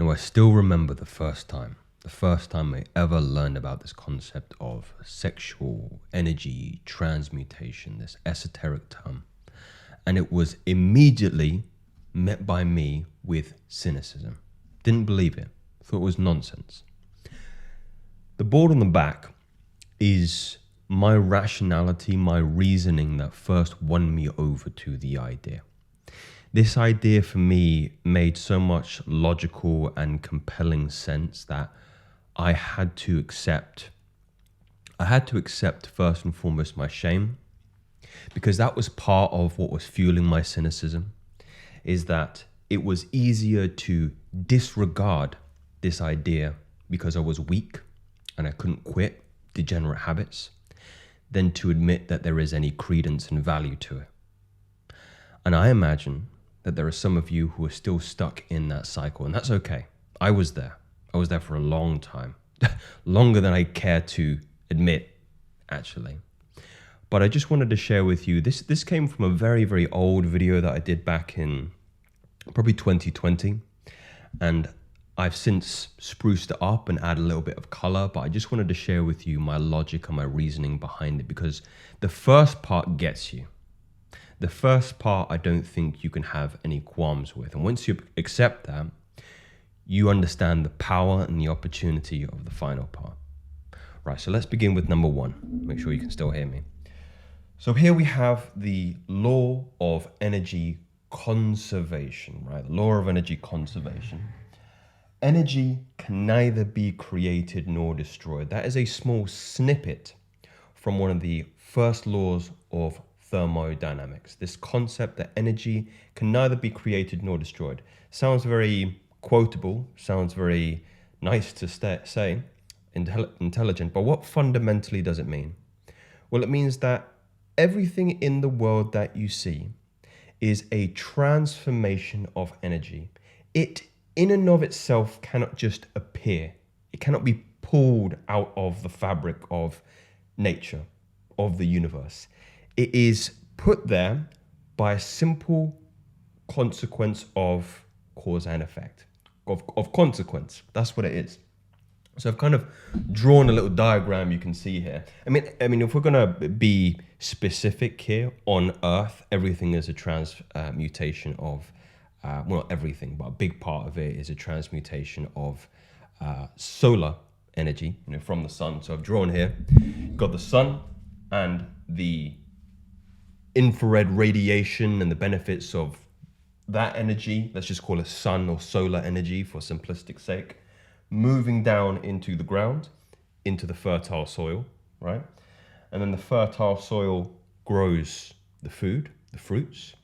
I still remember the first time I ever learned about this concept of sexual energy transmutation, this esoteric term. And it was immediately met by me with cynicism. Didn't believe it, thought it was nonsense. The board on the back is my rationality, my reasoning that first won me over to the idea. This idea for me made so much logical and compelling sense that I had to accept first and foremost my shame, because that was part of what was fueling my cynicism, is that it was easier to disregard this idea because I was weak and I couldn't quit degenerate habits than to admit that there is any credence and value to it. And I imagine that there are some of you who are still stuck in that cycle, and that's okay. I was there for a long time, longer than I care to admit, actually. But I just wanted to share with you, this came from a very, very old video that I did back in probably 2020. And I've since spruced it up and added a little bit of color, but I just wanted to share with you my logic and my reasoning behind it, because the first part gets you. The first part, I don't think you can have any qualms with. And once you accept that, you understand the power and the opportunity of the final part. Right, so let's begin with number one. Make sure you can still hear me. So here we have the law of energy conservation, right? The law of energy conservation. Energy can neither be created nor destroyed. That is a small snippet from one of the first laws of thermodynamics. This concept that energy can neither be created nor destroyed. Sounds very quotable, sounds very nice to say, intelligent, but what fundamentally does it mean? Well, it means that everything in the world that you see is a transformation of energy. It, in and of itself, cannot just appear. It cannot be pulled out of the fabric of nature, of the universe. It is put there by a simple consequence of cause and effect, of consequence. That's what it is. So I've kind of drawn a little diagram you can see here. I mean, if we're going to be specific here, on Earth, everything is a transmutation of, well, not everything, but a big part of it is a transmutation of solar energy, from the sun. So I've drawn here, you've got the sun and the infrared radiation and the benefits of that energy. Let's just call it sun or solar energy for simplistic sake, moving down into the ground, into the fertile soil, right? And then the fertile soil grows the food, the fruits,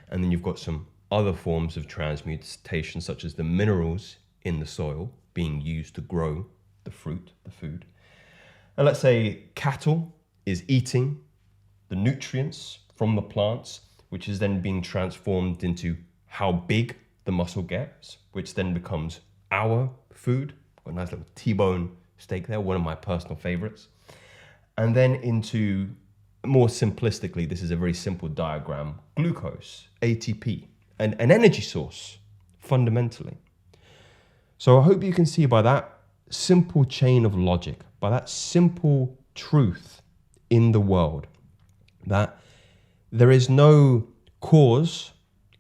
and then you've got some other forms of transmutation, such as the minerals in the soil being used to grow the fruit, the food. And let's say cattle is eating the nutrients from the plants, which is then being transformed into how big the muscle gets, which then becomes our food. Got a nice little T-bone steak there, one of my personal favorites. And then into, more simplistically, this is a very simple diagram, glucose, ATP, an energy source, fundamentally. So I hope you can see by that simple chain of logic, by that simple truth in the world, that there is no cause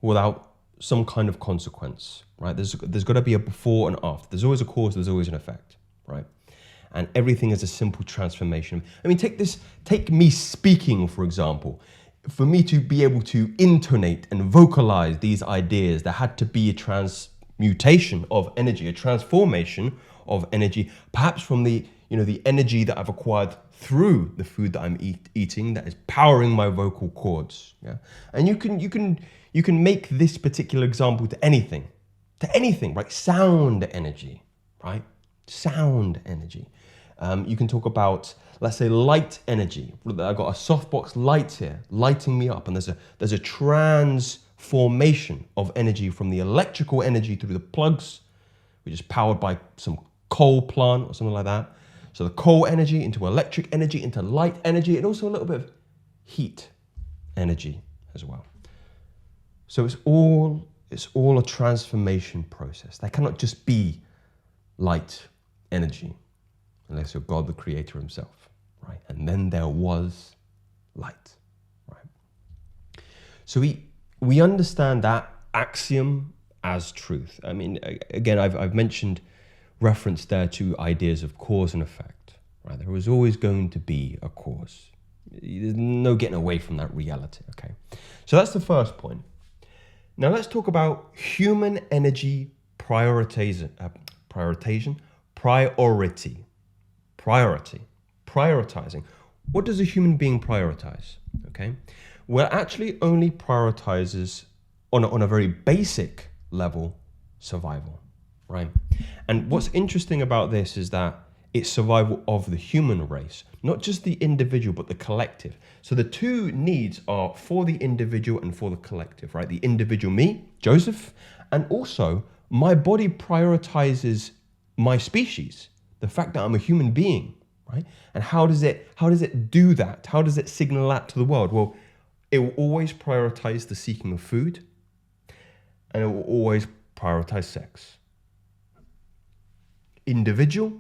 without some kind of consequence, right? There's got to be a before and after. There's always a cause, there's always an effect, right? And everything is a simple transformation. I mean, take me speaking, for example. For me to be able to intonate and vocalize these ideas, there had to be a transmutation of energy, a transformation of energy, perhaps from the energy that I've acquired through the food that I'm eating that is powering my vocal cords. Yeah, and you can make this particular example to anything, right? Sound energy, right? Sound energy. You can talk about, let's say, light energy. I've got a softbox light here, lighting me up, and there's a transformation of energy from the electrical energy through the plugs, which is powered by some coal plant or something like that. So the coal energy into electric energy, into light energy, and also a little bit of heat energy as well. So it's all It's all a transformation process. There cannot just be light energy unless you're God, the creator himself, right? And then there was light, right? So we understand that axiom as truth. I mean, again, I've mentioned reference there to ideas of cause and effect, right? There was always going to be a cause. There's no getting away from that reality, okay? So that's the first point. Now let's talk about human energy prioritization. Prioritizing. What does a human being prioritize? Okay, well, actually only prioritizes on a very basic level survival, right? And what's interesting about this is that it's survival of the human race, not just the individual, but the collective. So the two needs are for the individual and for the collective, right? The individual, me, Joseph, and also my body prioritizes my species, the fact that I'm a human being, right? And how does it do that? How does it signal that to the world? Well, it will always prioritize the seeking of food, and it will always prioritize sex. Individual,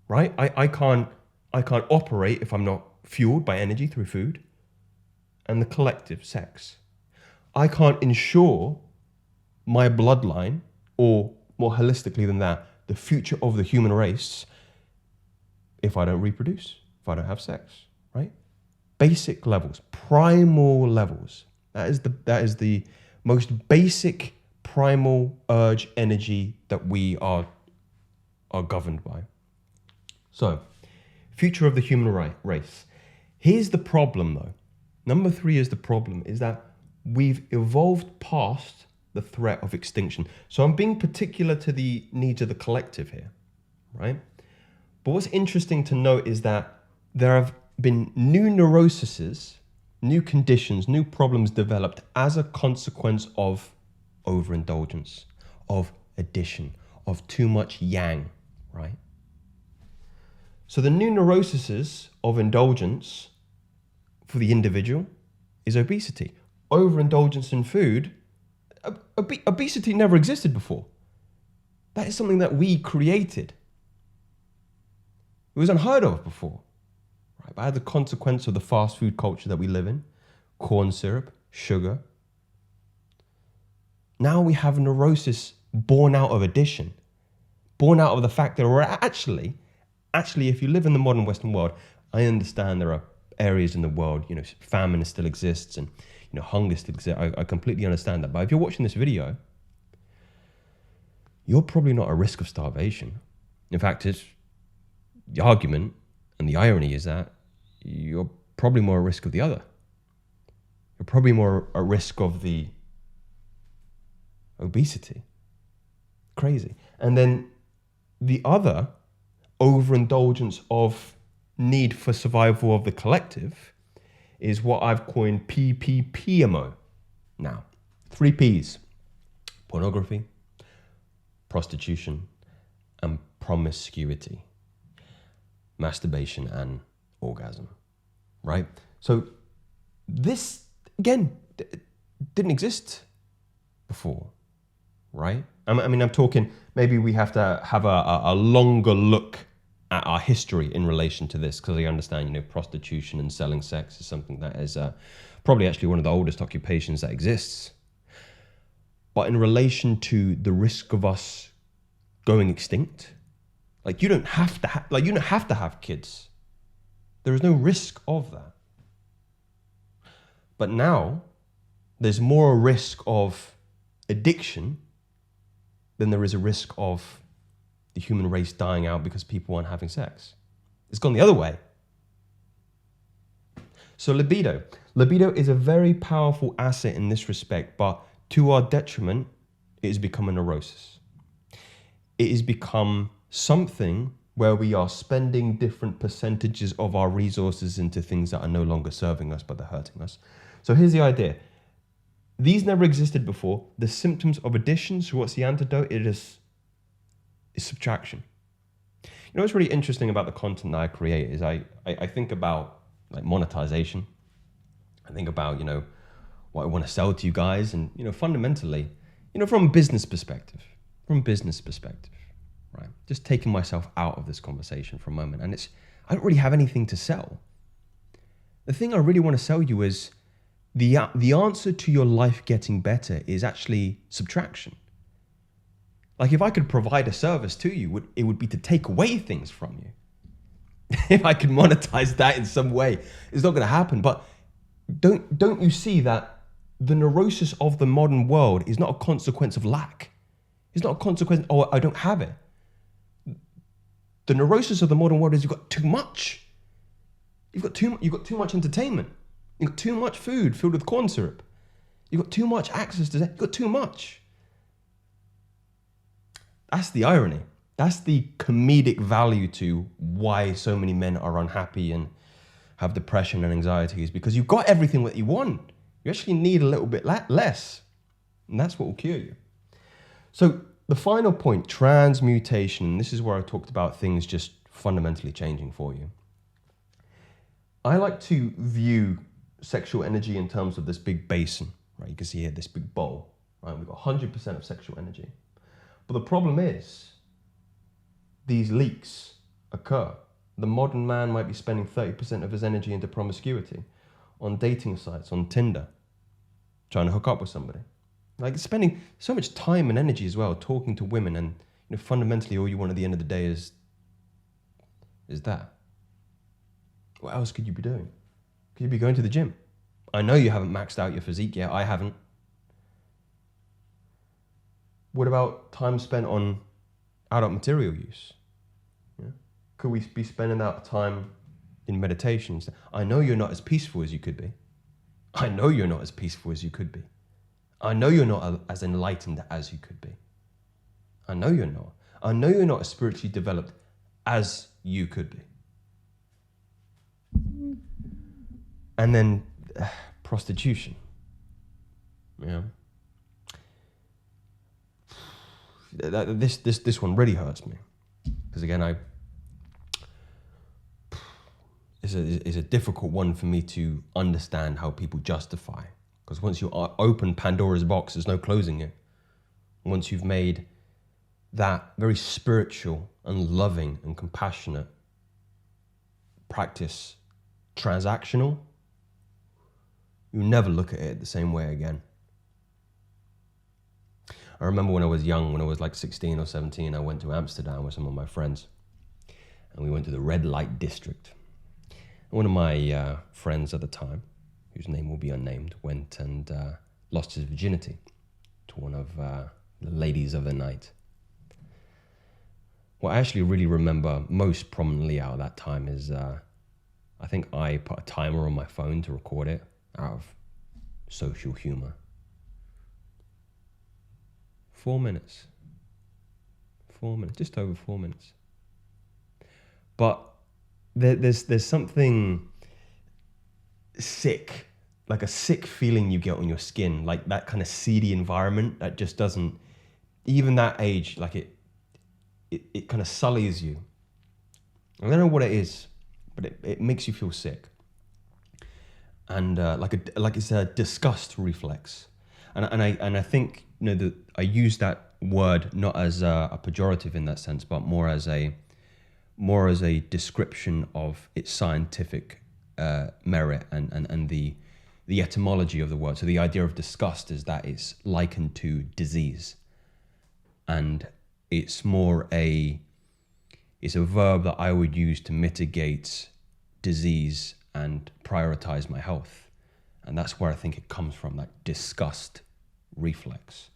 right? I can't operate if I'm not fueled by energy through food. And the collective, sex. I can't ensure my bloodline, or more holistically than that, the future of the human race, if I don't reproduce, if I don't have sex, right? Basic levels, primal levels. That is the most basic primal urge energy that we are governed by. So, future of the human race. Here's the problem though. Number 3 is the problem, is that we've evolved past the threat of extinction. So I'm being particular to the needs of the collective here, right? But what's interesting to note is that there have been new neuroses, new conditions, new problems developed as a consequence of overindulgence, of addition, of too much yang, right? So the new neuroses of indulgence for the individual is obesity. Overindulgence in food, obesity never existed before. That is something that we created. It was unheard of before, right? By the consequence of the fast food culture that we live in, corn syrup, sugar. Now we have neurosis born out of addition, born out of the fact that we're actually, if you live in the modern Western world, I understand there are areas in the world, famine still exists and, hunger still exists. I completely understand that. But if you're watching this video, you're probably not at risk of starvation. In fact, it's the argument and the irony is that you're probably more at risk of the other. You're probably more at risk of the obesity. Crazy. And then the other, overindulgence of need for survival of the collective, is what I've coined PPPMO. Now, 3 Ps: pornography, prostitution, and promiscuity. Masturbation and orgasm, right? So this, again, didn't exist before, right? I mean, I'm talking, maybe we have to have a longer look at our history in relation to this, because I understand, prostitution and selling sex is something that is probably actually one of the oldest occupations that exists. But in relation to the risk of us going extinct, you don't have to have kids. There is no risk of that. But now there's more a risk of addiction than there is a risk of the human race dying out because people aren't having sex. It's gone the other way. So libido. Libido is a very powerful asset in this respect, but to our detriment, it has become a neurosis. It has become something where we are spending different percentages of our resources into things that are no longer serving us, but they're hurting us. So here's the idea. These never existed before. The symptoms of addiction, so what's the antidote? It is subtraction. What's really interesting about the content that I create is I think about monetization. I think about, what I want to sell to you guys. And, fundamentally, from a business perspective, right? Just taking myself out of this conversation for a moment. And I don't really have anything to sell. The thing I really want to sell you is the answer to your life getting better is actually subtraction. Like if I could provide a service to you, it would be to take away things from you. If I could monetize that in some way, it's not going to happen. But don't you see that the neurosis of the modern world is not a consequence of lack? It's not a consequence, oh, I don't have it. The neurosis of the modern world is you've got too much. You've got too much entertainment. You've got too much food filled with corn syrup. You've got too much access to that. You've got too much. That's the irony. That's the comedic value to why so many men are unhappy and have depression and anxiety, is because you've got everything that you want. You actually need a little bit less. And that's what will cure you. So the final point, transmutation. This is where I talked about things just fundamentally changing for you. I like to view sexual energy in terms of this big basin, right? You can see here this big bowl, right? We've got 100% of sexual energy. But the problem is these leaks occur. The modern man might be spending 30% of his energy into promiscuity, on dating sites, on Tinder, trying to hook up with somebody. Like spending so much time and energy as well talking to women, and fundamentally all you want at the end of the day is that. What else could you be doing? Could you be going to the gym? I know you haven't maxed out your physique yet. I haven't. What about time spent on adult material use? Yeah? Could we be spending that time in meditations? I know you're not as peaceful as you could be. I know you're not as peaceful as you could be. I know you're not as enlightened as you could be. I know you're not. I know you're not as spiritually developed as you could be. And then prostitution. Yeah. This one really hurts me, because again, it's a difficult one for me to understand how people justify. Because once you open Pandora's box, there's no closing it. Once you've made that very spiritual and loving and compassionate practice transactional, you never look at it the same way again. I remember when I was young, when I was like 16 or 17, I went to Amsterdam with some of my friends, and we went to the red light district. And one of my friends at the time, whose name will be unnamed, went and lost his virginity to one of the ladies of the night. What I actually really remember most prominently out of that time is I think I put a timer on my phone to record it out of social humor. 4 minutes. 4 minutes, just over 4 minutes. But there's something sick, like a sick feeling you get on your skin, like that kind of seedy environment that just doesn't, even that age, like it kind of sullies you. I don't know what it is, but it makes you feel sick. And like it's a disgust reflex. And I think that I use that word not as a pejorative in that sense, but more as a description of its scientific merit and the etymology of the word. So the idea of disgust is that it's likened to disease, and it's a verb that I would use to mitigate disease and prioritize my health. And that's where I think it comes from, that disgust reflex.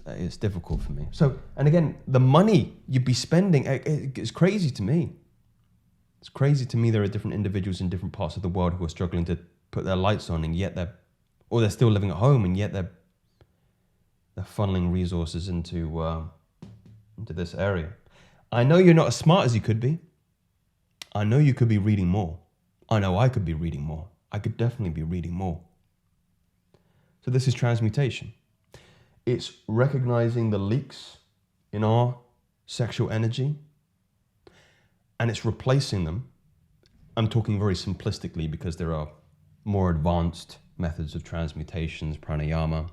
It's difficult for me. So, and again, the money you'd be spending, it's crazy to me. It's crazy to me there are different individuals in different parts of the world who are struggling to put their lights on, and yet they're still living at home, and yet they're funneling resources into this area. I know you're not as smart as you could be. I know you could be reading more. I know I could be reading more. I could definitely be reading more. So this is transmutation. It's recognizing the leaks in our sexual energy, and it's replacing them. I'm talking very simplistically because there are more advanced methods of transmutations, pranayama.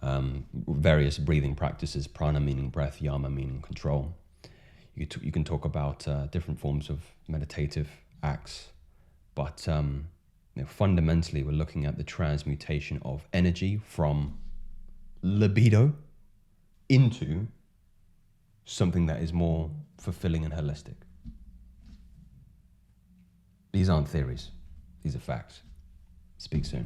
various breathing practices, prana meaning breath, yama meaning control. You can talk about different forms of meditative acts, but fundamentally we're looking at the transmutation of energy from libido into something that is more fulfilling and holistic. These aren't theories. These are facts. Speak soon.